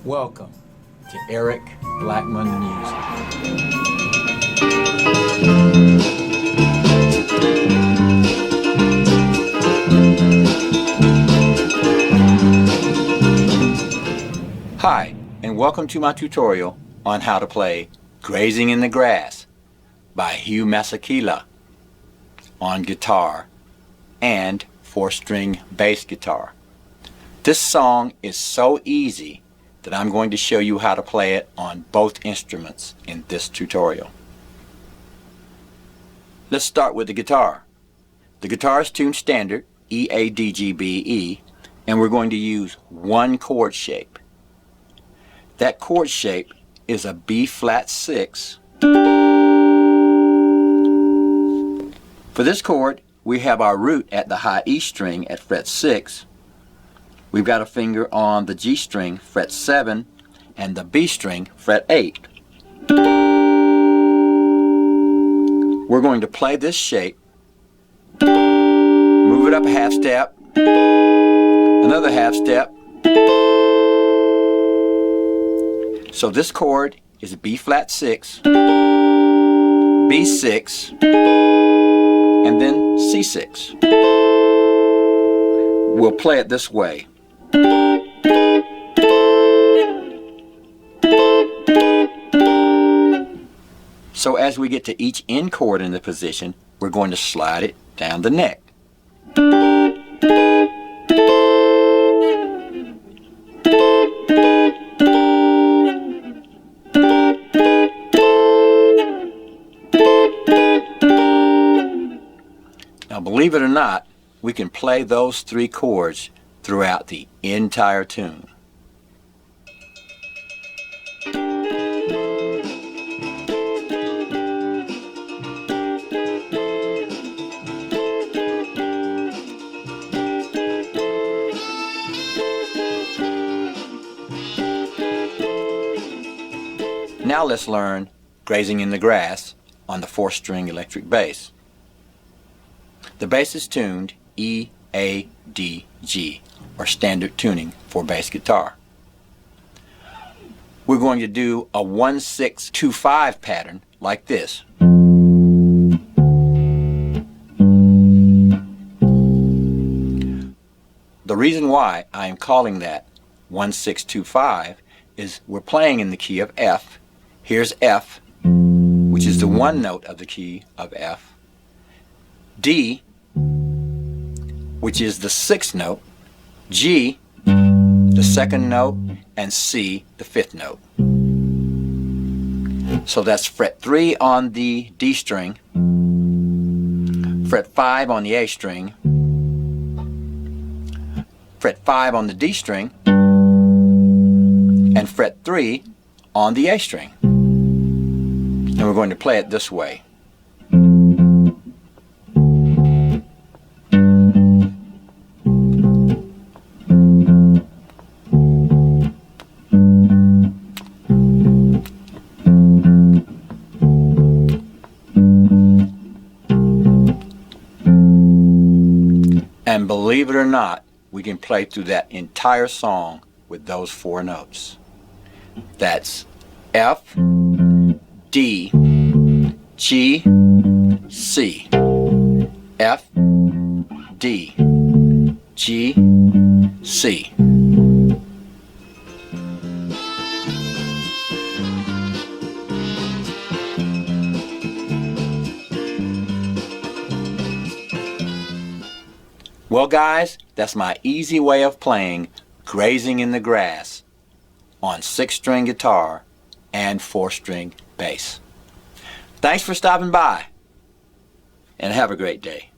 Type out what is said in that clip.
Welcome to Eric Blackmon Music. Hi, and welcome to my tutorial on how to play Grazing in the Grass by Hugh Masekela on guitar and 4-string bass guitar. This song is so easy that I'm going to show you how to play it on both instruments in this tutorial. Let's start with the guitar. The guitar is tuned standard E, A, D, G, B, E, and we're going to use one chord shape. That chord shape is a B flat 6. For this chord, we have our root at the high E string at fret 6. We've got a finger on the G string, fret 7, and the B string, fret 8. We're going to play this shape, move it up a half step, another half step. So this chord is B flat 6, B6, and then C6. We'll play it this way. So as we get to each end chord in the position, we're going to slide it down the neck. Now, believe it or not, we can play those 3 chords throughout the entire tune. Now let's learn Grazing in the Grass on the 4-string electric bass. The bass is tuned E, A, D, G, or standard tuning for bass guitar. We're going to do a 1-6-2-5 pattern like this. The reason why I am calling that 1-6-2-5 is we're playing in the key of F. Here's F, which is the 1 note of the key of F. D, which is the 6th note, G, the 2nd note, and C, the 5th note. So that's fret 3 on the D string, fret 5 on the A string, fret 5 on the D string, and fret 3 on the A string. And we're going to play it this way. And believe it or not, we can play through that entire song with those 4 notes. That's F, D, G, C. F, D, G, C. Well guys, that's my easy way of playing Grazing in the Grass on 6-string guitar and 4-string bass. Thanks for stopping by, and have a great day.